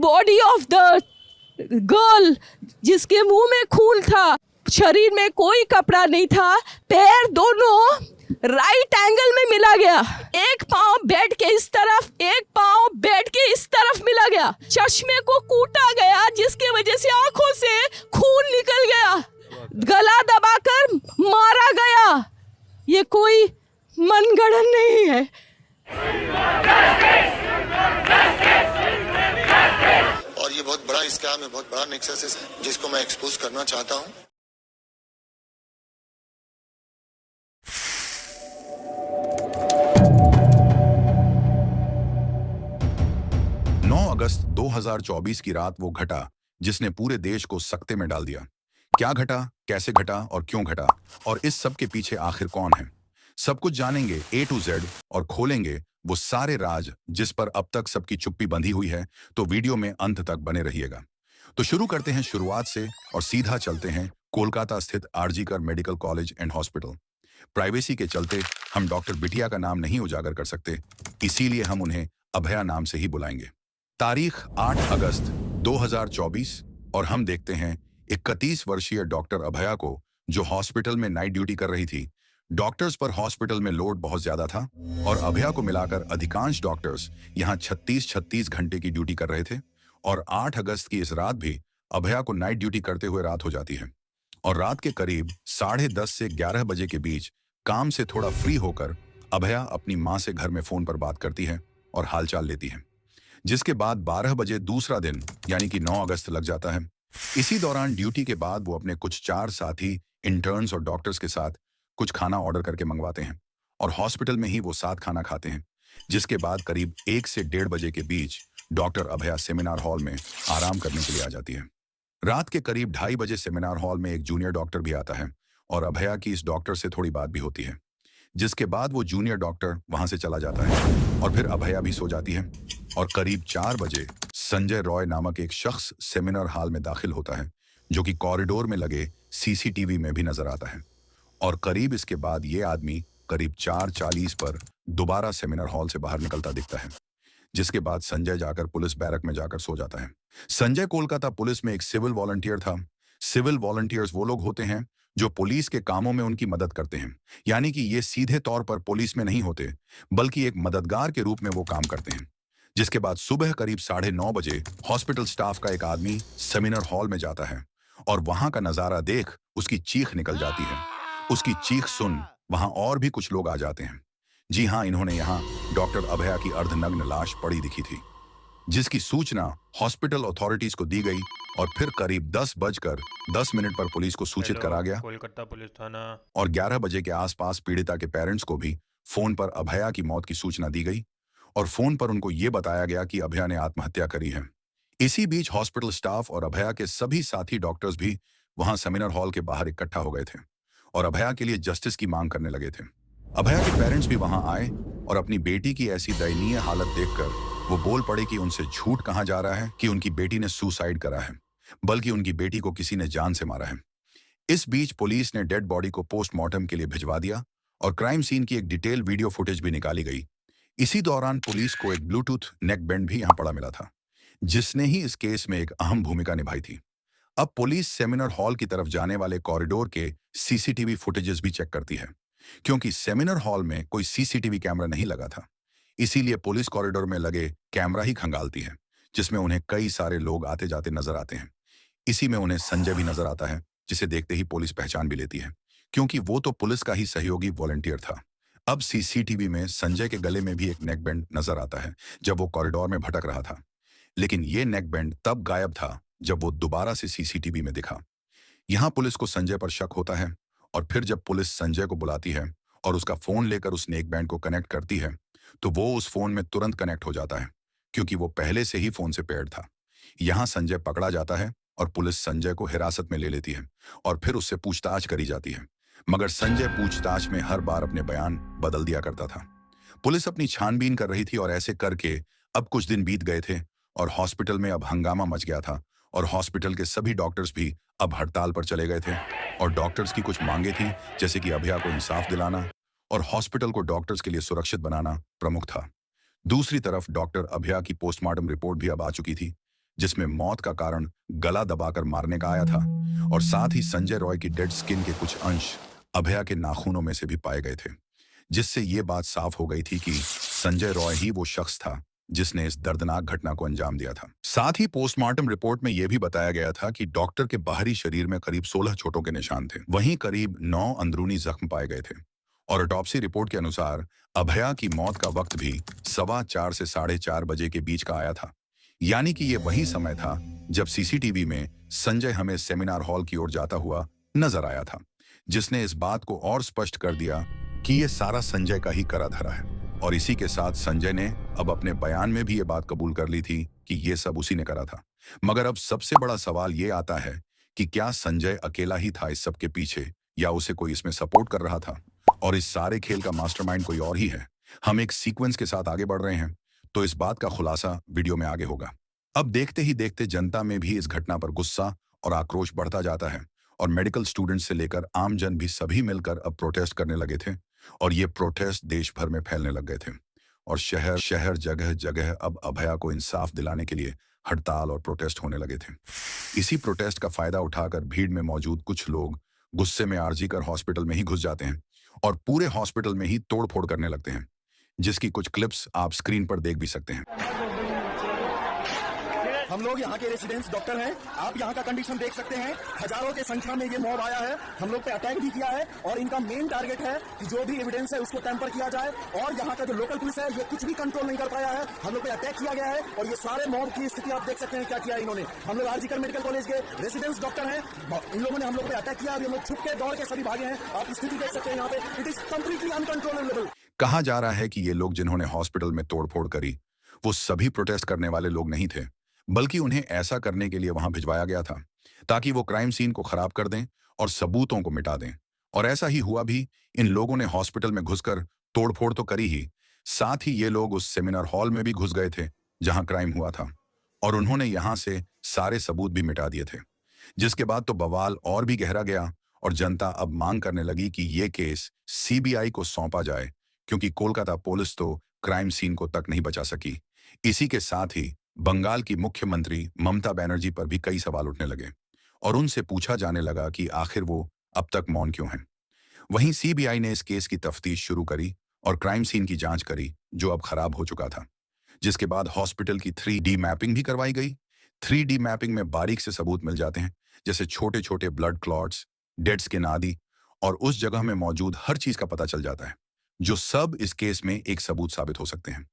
Body of the girl, जिसके मुंह में खून था, शरीर में कोई कपड़ा नहीं था, पैर दोनों राइट एंगल में मिला गया, एक पांव बेड के इस तरफ, एक पांव बेड के इस तरफ मिला गया, चश्मे को कूटा गया जिसकी वजह से आंखों से खून निकल गया, गला दबाकर मारा गया। ये कोई मनगढ़ंत नहीं है। और ये बहुत बड़ा स्कैम है, बहुत बड़ा नेक्सस है जिसको मैं एक्सपोज करना चाहता हूँ। 9 अगस्त 2024 की रात वो घटा जिसने पूरे देश को सकते में डाल दिया। क्या घटा, कैसे घटा और क्यों घटा, और इस सब के पीछे आखिर कौन है, सब कुछ जानेंगे A to Z और खोलेंगे वो सारे राज जिस पर अब तक सबकी चुप्पी बंधी हुई है। तो वीडियो में अंत तक बने रहिएगा। तो शुरू करते हैं शुरुआत से और सीधा चलते हैं कोलकाता स्थित आरजी कर medical college and hospital. Privacy के चलते हम डॉक्टर बिटिया का नाम नहीं उजागर कर सकते, इसीलिए हम उन्हें अभया नाम से ही बुलाएंगे। तारीख 8 अगस्त 2024 और हम देखते हैं 31 वर्षीय डॉक्टर अभया को, जो हॉस्पिटल में नाइट ड्यूटी कर रही थी। डॉक्टर्स पर हॉस्पिटल में लोड बहुत ज्यादा था और अभया को मिलाकर अधिकांश डॉक्टर्स यहां 36 घंटे की ड्यूटी कर रहे थे। और 8 अगस्त की इस रात भी अभया को नाइट ड्यूटी करते हुए रात हो जाती है और रात के करीब 10:30 से 11 बजे के बीच काम से थोड़ा फ्री होकर अभया अपनी मां से घर में फोन पर बात करती है और हालचाल लेती है। जिसके बाद 12 बजे दूसरा दिन यानी कि 9 अगस्त लग जाता है। इसी दौरान ड्यूटी के बाद वो अपने कुछ 4 साथी इंटर्न्स और डॉक्टर्स के साथ कुछ खाना ऑर्डर करके मंगवाते हैं और हॉस्पिटल में ही वो साथ खाना खाते हैं। जिसके बाद करीब 1 से 1:30 बजे के बीच डॉक्टर अभया सेमिनार हॉल में आराम करने के लिए आ जाती है। रात के करीब 2:30 बजे सेमिनार हॉल में एक जूनियर डॉक्टर भी आता है और अभया की इस डॉक्टर से थोड़ी बात भी होती है। जिसके बाद वो जूनियर डॉक्टर वहां से चला जाता है और फिर अभया भी सो जाती है। और करीब 4 बजे संजय रॉय नामक एक शख्स सेमिनार हॉल में दाखिल होता है, जो कि कॉरिडोर में लगे सीसीटीवी में भी नजर आता है। और करीब इसके बाद ये आदमी करीब 4:40 पर दोबारा सेमिनार हॉल से बाहर निकलता दिखता है। जिसके बाद संजय जाकर पुलिस बैरक में जाकर सो जाता है। संजय कोलकाता पुलिस में एक सिविल वॉलंटियर था। सिविल वॉलंटियर्स वो लोग होते हैं जो पुलिस के कामों में उनकी मदद करते हैं, यानी कि ये सीधे तौर पर पुलिस में नहीं होते बल्कि एक मददगार के रूप में वो काम करते हैं। जिसके बाद सुबह करीब 9:30 बजे हॉस्पिटल स्टाफ का एक आदमी सेमिनार हॉल में जाता है और वहां का नजारा देख उसकी चीख निकल जाती है। उसकी चीख सुन वहां और भी कुछ लोग आ जाते हैं। जी हाँ, इन्होंने यहाँ डॉक्टर अभया की अर्धनग्न लाश पड़ी दिखी थी, जिसकी सूचना हॉस्पिटल अथॉरिटीज को दी गई और फिर करीब 10:10 पर पुलिस को सूचित करा गया। कोलकाता पुलिस थाना। और 11 बजे के आसपास पीड़िता के पेरेंट्स को भी फोन पर अभया की मौत की सूचना दी गई और फोन पर उनको ये बताया गया कि अभया ने आत्महत्या करी है। इसी बीच हॉस्पिटल स्टाफ और अभया के सभी साथी डॉक्टर्स भी वहां सेमिनार हॉल के बाहर इकट्ठा हो गए थे और अभया के लिए जस्टिस की मांग करने लगे थे। अभया के पेरेंट्स भी वहां आए और अपनी बेटी की ऐसी दयनीय हालत देखकर वो बोल पड़े कि उनसे झूठ कहा जा रहा है कि उनकी बेटी ने सुसाइड करा है, बल्कि उनकी बेटी को किसी ने जान से मारा है। इस बीच पुलिस ने डेड बॉडी को पोस्टमार्टम के लिए भिजवा दिया और क्राइम सीन की एक डिटेल वीडियो फुटेज भी निकाली गई। इसी दौरान पुलिस को एक ब्लूटूथ नेक बैंड भी यहां पड़ा मिला था, जिसने ही इस केस में एक अहम भूमिका निभाई थी। अब पुलिस सेमिनार हॉल की तरफ जाने वाले कॉरिडोर के सीसीटीवी फुटेजेस भी चेक करती है, क्योंकि सेमिनार हॉल में कोई सीसीटीवी कैमरा नहीं लगा था। इसीलिए पुलिस कॉरिडोर में लगे कैमरा ही खंगालती है, जिसमें उन्हें कई सारे लोग आते जाते नजर आते हैं। इसी में उन्हें संजय भी नजर आता है, जिसे देखते ही पुलिस पहचान भी लेती है, क्योंकि वो तो पुलिस का ही सहयोगी वॉलंटियर था। अब सीसीटीवी में संजय के गले में भी एक नेक बैंड नजर आता है जब वो कॉरिडोर में भटक रहा था, लेकिन ये नेक बैंड तब गायब था जब वो दोबारा से सीसीटीवी में दिखा। यहां पुलिस को संजय पर शक होता है और फिर जब पुलिस संजय को बुलाती है और उसका फोन लेकर उस नेक बैंड को कनेक्ट करती है, तो वो उस फोन में तुरंत कनेक्ट हो जाता है, क्योंकि वो पहले से ही फोन से पेयर्ड था। यहां संजय पकड़ा जाता है और पुलिस संजय को हिरासत में ले लेती है और फिर उससे पूछताछ करी जाती है, मगर संजय पूछताछ में हर बार अपने बयान बदल दिया करता था। पुलिस अपनी छानबीन कर रही थी और ऐसे करके अब कुछ दिन बीत गए थे और हॉस्पिटल में अब हंगामा मच गया था और हॉस्पिटल के सभी डॉक्टर्स भी अब हड़ताल पर चले गए थे और डॉक्टर्स की कुछ मांगे थी, जैसे कि अभया को इंसाफ दिलाना और हॉस्पिटल को डॉक्टर्स के लिए सुरक्षित बनाना प्रमुख था। दूसरी तरफ डॉक्टर अभया की पोस्टमार्टम रिपोर्ट भी अब आ चुकी थी, जिसमें मौत का कारण गला दबाकर मारने का आया था, और साथ ही संजय रॉय की डेड स्किन के कुछ अंश अभया के नाखूनों में से भी पाए गए थे, जिससे ये बात साफ हो गई थी कि संजय रॉय ही वो शख्स था जिसने इस दर्दनाक घटना को अंजाम दिया था। साथ ही पोस्टमार्टम रिपोर्ट में यह भी बताया गया था कि डॉक्टर के बाहरी शरीर में करीब 16 चोटों के निशान थे, वहीं करीब 9 अंदरूनी जख्म पाए गए थे, और ऑटोप्सी रिपोर्ट के अनुसार अभया की मौत का वक्त भी 4:15 से 4:30 बजे के बीच का आया था, यानी कि ये वही समय था जब सीसीटीवी में संजय हमें सेमिनार हॉल की ओर जाता हुआ नजर आया था, जिसने इस बात को और स्पष्ट कर दिया कि ये सारा संजय का ही करा धरा है। और इसी के साथ संजय ने अब अपने बयान में भी ये बात कबूल कर ली थी कि ये सब उसी ने करा था। मगर अब सबसे बड़ा सवाल ये आता है कि क्या संजय अकेला ही था इस सब के पीछे, या उसे कोई इसमें सपोर्ट कर रहा था, और इस सारे खेल का मास्टरमाइंड कोई और ही है। हम एक सीक्वेंस के साथ आगे बढ़ रहे हैं, तो इस बात का खुलासा वीडियो में आगे होगा। अब देखते ही देखते जनता में भी इस घटना पर गुस्सा और आक्रोश बढ़ता जाता है, और मेडिकल स्टूडेंट्स से लेकर आम जन भी सभी मिलकर अब प्रोटेस्ट करने लगे थे, और ये प्रोटेस्ट देश भर में फैलने लग गए थे, और शहर शहर जगह जगह अब अभया को इंसाफ दिलाने के लिए हड़ताल और प्रोटेस्ट होने लगे थे। इसी प्रोटेस्ट का फायदा उठाकर भीड़ में मौजूद कुछ लोग गुस्से में आरजीकर हॉस्पिटल में ही घुस जाते हैं और पूरे हॉस्पिटल में ही तोड़फोड़ करने लगते हैं, जिसकी कुछ क्लिप्स आप स्क्रीन पर देख भी सकते हैं। हम लोग यहाँ के रेसिडेंट्स डॉक्टर हैं, आप यहाँ का कंडीशन देख सकते हैं। हजारों की संख्या में ये मॉब आया है, हम लोग पे अटैक भी किया है, और इनका मेन टारगेट है कि जो भी एविडेंस है उसको टेम्पर किया जाए, और यहाँ का जो लोकल पुलिस है ये कुछ भी कंट्रोल नहीं कर पाया है। हम लोग पे अटैक किया गया है, और ये सारे मॉब की स्थिति आप देख सकते हैं क्या किया है इन्होंने। हम लोग आरजीकर मेडिकल कॉलेज के रेसिडेंट्स डॉक्टर हैं, इन लोगों ने हम लोग पे अटैक किया, हम लोग छुप के दौड़ के सभी भागे हैं। आप स्थिति देख सकते हैं यहाँ पे, इट इज कंप्लीटली अनकंट्रोलेबल। कहा जा रहा है कि ये लोग जिन्होंने हॉस्पिटल में तोड़फोड़ करी वो सभी प्रोटेस्ट करने वाले लोग नहीं थे, बल्कि उन्हें ऐसा करने के लिए वहां भिजवाया गया था ताकि वो क्राइम सीन को खराब कर दें और सबूतों को मिटा दें। और ऐसा ही हुआ भी। इन लोगों ने हॉस्पिटल में घुसकर तोड़फोड़ तो करी ही, साथ ही ये लोग उस सेमिनार हॉल में भी घुस गए थे जहां क्राइम हुआ था, और उन्होंने यहां से सारे सबूत भी मिटा दिए थे, जिसके बाद तो बवाल और भी गहरा गया, और जनता अब मांग करने लगी कि ये केस सीबीआई को सौंपा जाए, क्योंकि कोलकाता पुलिस तो क्राइम सीन को तक नहीं बचा सकी। इसी के साथ ही बंगाल की मुख्यमंत्री ममता बनर्जी पर भी कई सवाल उठने लगे, और उनसे पूछा जाने लगा कि आखिर वो अब तक मौन क्यों हैं। वहीं सीबीआई ने इस केस की तफ्तीश शुरू करी और क्राइम सीन की जांच करी, जो अब खराब हो चुका था, जिसके बाद हॉस्पिटल की 3D मैपिंग भी करवाई गई। 3D मैपिंग में बारीक से सबूत मिल जाते हैं, जैसे छोटे छोटे ब्लड क्लॉट्स, डेड स्किन आदि, और उस जगह में मौजूद हर चीज का पता चल जाता है, जो सब इस केस में एक सबूत साबित हो सकते हैं।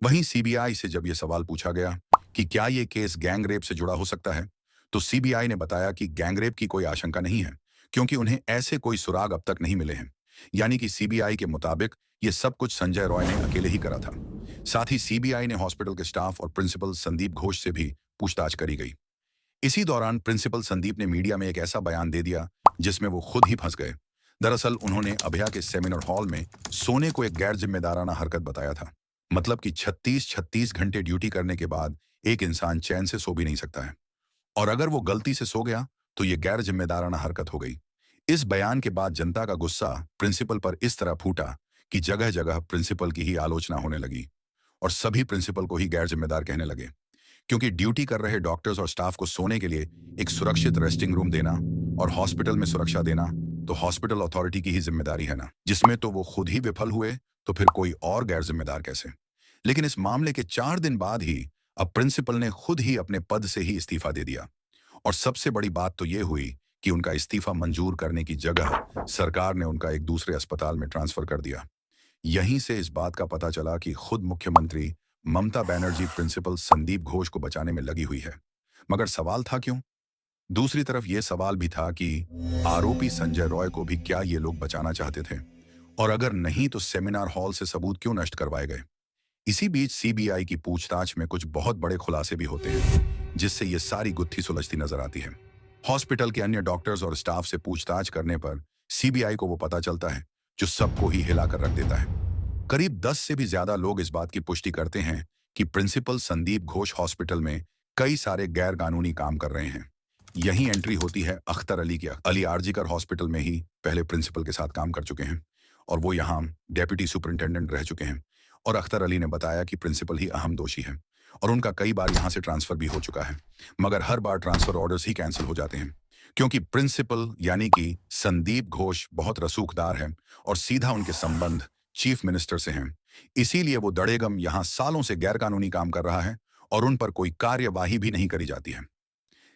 वहीं सीबीआई से जब यह सवाल पूछा गया कि क्या यह केस गैंगरेप से जुड़ा हो सकता है, तो सीबीआई ने बताया कि गैंगरेप की कोई आशंका नहीं है, क्योंकि उन्हें ऐसे कोई सुराग अब तक नहीं मिले हैं। यानी कि सीबीआई के मुताबिक ये सब कुछ संजय रॉय ने अकेले ही करा था। साथ ही सीबीआई ने हॉस्पिटल के स्टाफ और प्रिंसिपल संदीप घोष से भी पूछताछ करी गई। इसी दौरान प्रिंसिपल संदीप ने मीडिया में एक ऐसा बयान दे दिया जिसमें वो खुद ही फंस गए। दरअसल उन्होंने अभया के सेमिनार हॉल में सोने को एक गैर जिम्मेदाराना हरकत बताया था। मतलब कि 36 घंटे ड्यूटी करने के बाद एक इंसान चैन से सो भी नहीं सकता है, और अगर वो गलती से सो गया तो ये गैर जिम्मेदाराना हरकत हो गई। इस बयान के बाद जनता का गुस्सा प्रिंसिपल पर इस तरह फूटा कि जगह जगह प्रिंसिपल की ही आलोचना होने लगी, और सभी प्रिंसिपल को ही गैर जिम्मेदार कहने लगे, क्योंकि ड्यूटी कर रहे डॉक्टर्स और स्टाफ को सोने के लिए एक सुरक्षित रेस्टिंग रूम देना और हॉस्पिटल में सुरक्षा देना तो हॉस्पिटल अथॉरिटी की ही जिम्मेदारी है ना, जिसमें तो वो खुद ही विफल हुए तो फिर कोई और गैर जिम्मेदार कैसे। लेकिन इस मामले के 4 दिन बाद ही अब प्रिंसिपल ने खुद ही अपने पद से ही इस्तीफा दे दिया, और सबसे बड़ी बात तो ये हुई कि उनका इस्तीफा मंजूर करने की जगह सरकार ने उनका एक दूसरे अस्पताल में ट्रांसफर कर दिया। यहीं से इस बात का पता चला कि खुद मुख्यमंत्री ममता बनर्जी प्रिंसिपल संदीप घोष को बचाने में लगी हुई है। मगर सवाल था क्यों? दूसरी तरफ यह सवाल भी था कि आरोपी संजय रॉय को भी क्या ये लोग बचाना चाहते थे, और अगर नहीं तो सेमिनार हॉल से सबूत क्यों नष्ट करवाए गए। इसी बीच सीबीआई की पूछताछ में कुछ बहुत बड़े खुलासे भी होते हैं, जिससे ये सारी गुत्थी सुलझती नजर आती है। हॉस्पिटल के अन्य डॉक्टर्स और स्टाफ से पूछताछ करने पर सीबीआई को वो पता चलता है जो सबको ही हिलाकर रख देता है। करीब 10 से भी ज्यादा लोग इस बात की पुष्टि करते हैं कि प्रिंसिपल संदीप घोष हॉस्पिटल में कई सारे गैर कानूनी काम कर रहे हैं। यही एंट्री होती है अख्तर अली की। अली आरजीकर हॉस्पिटल में ही पहले प्रिंसिपल के साथ काम कर चुके हैं, और वो यहाँ डेप्यूटी सुपरिंटेंडेंट रह चुके हैं, और अख्तर अली ने बताया कि प्रिंसिपल ही अहम दोषी है, और उनका कई बार यहां से ट्रांसफर भी हो चुका है, मगर हर बार ट्रांसफर ऑर्डर्स ही कैंसिल हो जाते हैं क्योंकि प्रिंसिपल यानी कि संदीप घोष बहुत रसूखदार है और सीधा उनके संबंध चीफ मिनिस्टर से हैं। इसीलिए वो दड़ेगम यहां सालों से गैरकानूनी काम कर रहा है और उन पर कोई कार्यवाही भी नहीं करी जाती है।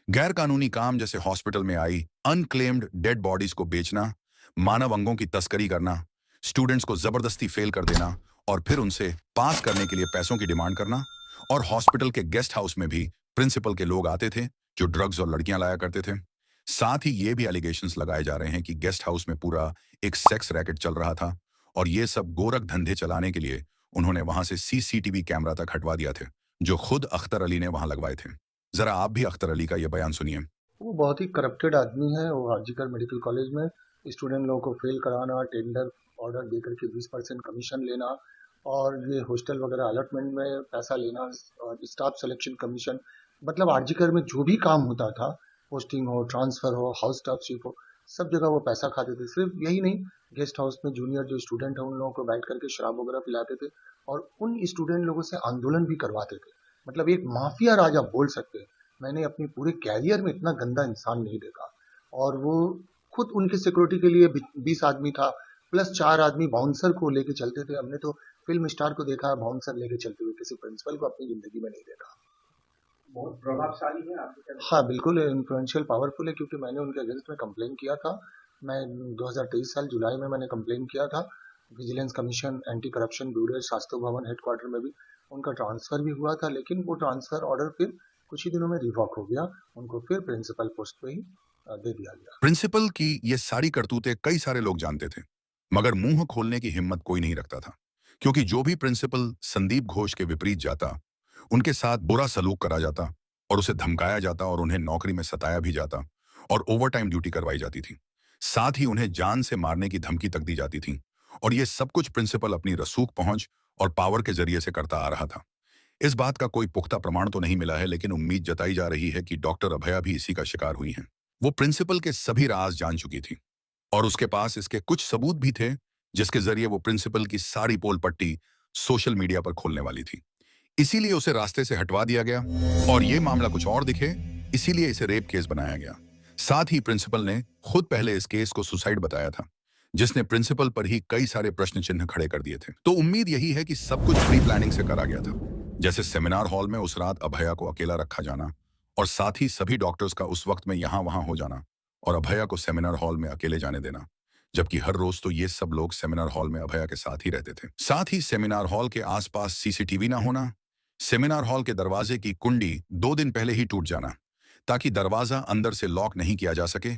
गैरकानूनी काम जैसे हॉस्पिटल में आई अनक्लेम्ड डेड बॉडीज को बेचना, मानव अंगों की तस्करी करना, स्टूडेंट्स को जबरदस्ती फेल कर देना और फिर उनसे पास करने के लिए पैसों की डिमांड करना, और हॉस्पिटल के गेस्ट हाउस में भी प्रिंसिपल के लोग आते थे जो ड्रग्स और लड़कियां लाया करते थे। साथ ही ये भी एलिगेशंस लगाए जा रहे हैं कि गेस्ट हाउस में पूरा एक सेक्स रैकेट चल रहा था और ये सब गोरख धंधे चलाने के लिए उन्होंने वहां से सीसीटीवी कैमरा तक हटवा दिया थे जो खुद अख्तर अली ने वहां लगवाए थे। जरा आप भी अख्तर अली का ये बयान सुनिए। वो बहुत ही करप्टेड आदमी है। वो आरजीकर मेडिकल कॉलेज में स्टूडेंट लोगों को फेल कराना, टेंडर ऑर्डर देकर के 20% कमीशन लेना और ये हॉस्टल वगैरह अलॉटमेंट में पैसा लेना और स्टाफ सिलेक्शन कमीशन, मतलब आरजीकर में जो भी काम होता था, पोस्टिंग हो, ट्रांसफर हो, हाउस स्टाफशिप हो, सब जगह वो पैसा खाते थे। सिर्फ यही नहीं, गेस्ट हाउस में जूनियर जो स्टूडेंट है उन लोगों को बैठ करके शराब वगैरह पिलाते थे और उन स्टूडेंट लोगों से आंदोलन भी करवाते थे। मतलब एक माफिया राज आप बोल सकते हैं। मैंने अपने पूरे कैरियर में इतना गंदा इंसान नहीं देखा। और वो खुद उनके सिक्योरिटी के लिए 20 आदमी था प्लस 4 आदमी बाउंसर को लेके चलते थे। हमने तो फिल्म स्टार को देखा है बाउंसर लेके चलते हुए, किसी प्रिंसिपल को अपनी जिंदगी में नहीं देखा। बहुत प्रभावशाली है आपके ख्याल में? हाँ बिल्कुल इन्फ्लुएंशियल पावरफुल है, क्योंकि मैंने उनके अगेंस्ट में कंप्लेन किया था। मैं 2023 साल जुलाई में मैंने कंप्लेन किया था। Vigilance commission, anti corruption bureau, Shastri भवन हेडक्वार्टर में भी उनका ट्रांसफर भी हुआ था, लेकिन वो ट्रांसफर ऑर्डर फिर कुछ ही दिनों में रिवॉक हो गया। उनको फिर प्रिंसिपल पोस्ट पे ही दे दिया गया। प्रिंसिपल की ये सारी करतूतें कई सारे लोग जानते थे, मगर मुंह खोलने की हिम्मत कोई नहीं रखता था क्योंकि जो भी प्रिंसिपल संदीप घोष के विपरीत जाता उनके साथ बुरा सलूक करा जाता और उसे धमकाया जाता और उन्हें नौकरी में सताया भी जाता और ओवरटाइम ड्यूटी करवाई जाती थी। साथ ही उन्हें जान से मारने की धमकी तक दी जाती थी और ये सब कुछ प्रिंसिपल अपनी रसूख पहुंच और पावर के जरिए से करता आ रहा था। इस बात का कोई पुख्ता प्रमाण तो नहीं मिला है, लेकिन उम्मीद जताई जा रही है कि डॉक्टर अभया भी इसी का शिकार हुई हैं। वो प्रिंसिपल के सभी राज जान चुकी थी और उसके पास इसके कुछ सबूत भी थे जिसके जरिए वो प्रिंसिपल की सारी पोल पट्टी सोशल मीडिया पर खोलने वाली थी। इसीलिए उसे रास्ते से हटवा दिया गया और ये मामला कुछ और दिखे, इसीलिए इसे रेप केस बनाया गया। साथ ही प्रिंसिपल ने खुद पहले इस केस को सुसाइड बताया था, जिसने प्रिंसिपल पर ही कई सारे प्रश्न चिन्ह खड़े कर दिए थे। तो उम्मीद यही है कि सब कुछ प्री प्लानिंग से करा गया था, जैसे सेमिनार हॉल में उस रात अभया को अकेला रखा जाना और साथ ही सभी डॉक्टर्स का उस वक्त में यहां वहां हो जाना और अभया को सेमिनार हॉल में अकेले जाने देना, जबकि हर रोज तो ये सब लोग सेमिनार हॉल में अभया के साथ ही रहते थे। साथ ही सेमिनार हॉल के आसपास सीसीटीवी ना होना, सेमिनार हॉल के दरवाजे की कुंडी 2 दिन पहले ही टूट जाना ताकि दरवाजा अंदर से लॉक नहीं किया जा सके,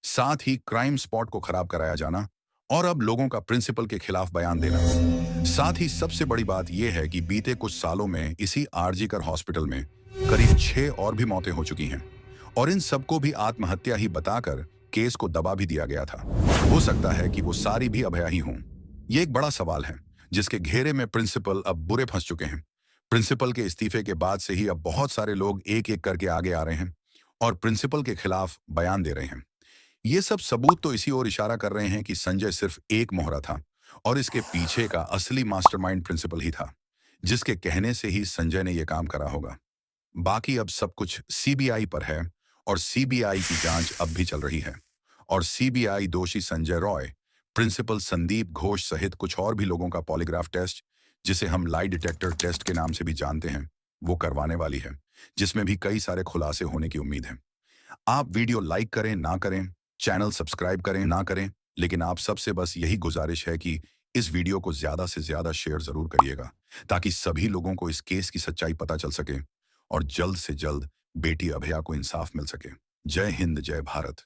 साथ ही क्राइम स्पॉट को खराब कराया जाना और अब लोगों का प्रिंसिपल के खिलाफ बयान देना। साथ ही सबसे बड़ी बात यह है कि बीते कुछ सालों में इसी आरजीकर हॉस्पिटल में करीब 6 और भी मौतें हो चुकी हैं और इन सबको भी आत्महत्या ही बताकर केस को दबा भी दिया गया था। हो सकता है कि वो सारी भी अभया ही हों। ये एक बड़ा सवाल है जिसके घेरे में प्रिंसिपल अब बुरे फंस चुके हैं। प्रिंसिपल के इस्तीफे के बाद से ही अब बहुत सारे लोग एक एक करके आगे आ रहे हैं और प्रिंसिपल के खिलाफ बयान दे रहे हैं। ये सब सबूत तो इसी ओर इशारा कर रहे हैं कि संजय सिर्फ एक मोहरा था और इसके पीछे का असली मास्टरमाइंड प्रिंसिपल ही था, जिसके कहने से ही संजय ने यह काम करा होगा। बाकी अब सब कुछ सीबीआई पर है और सीबीआई की जांच अब भी चल रही है और सीबीआई दोषी संजय रॉय, प्रिंसिपल संदीप घोष सहित कुछ और भी लोगों का पॉलीग्राफ टेस्ट, जिसे हम लाई डिटेक्टर टेस्ट के नाम से भी जानते हैं, वो करवाने वाली है, जिसमें भी कई सारे खुलासे होने की उम्मीद है। आप वीडियो लाइक करें ना करें, चैनल सब्सक्राइब करें ना करें, लेकिन आप सबसे बस यही गुजारिश है कि इस वीडियो को ज्यादा से ज्यादा शेयर जरूर करिएगा ताकि सभी लोगों को इस केस की सच्चाई पता चल सके और जल्द से जल्द बेटी अभया को इंसाफ मिल सके। जय हिंद, जय भारत।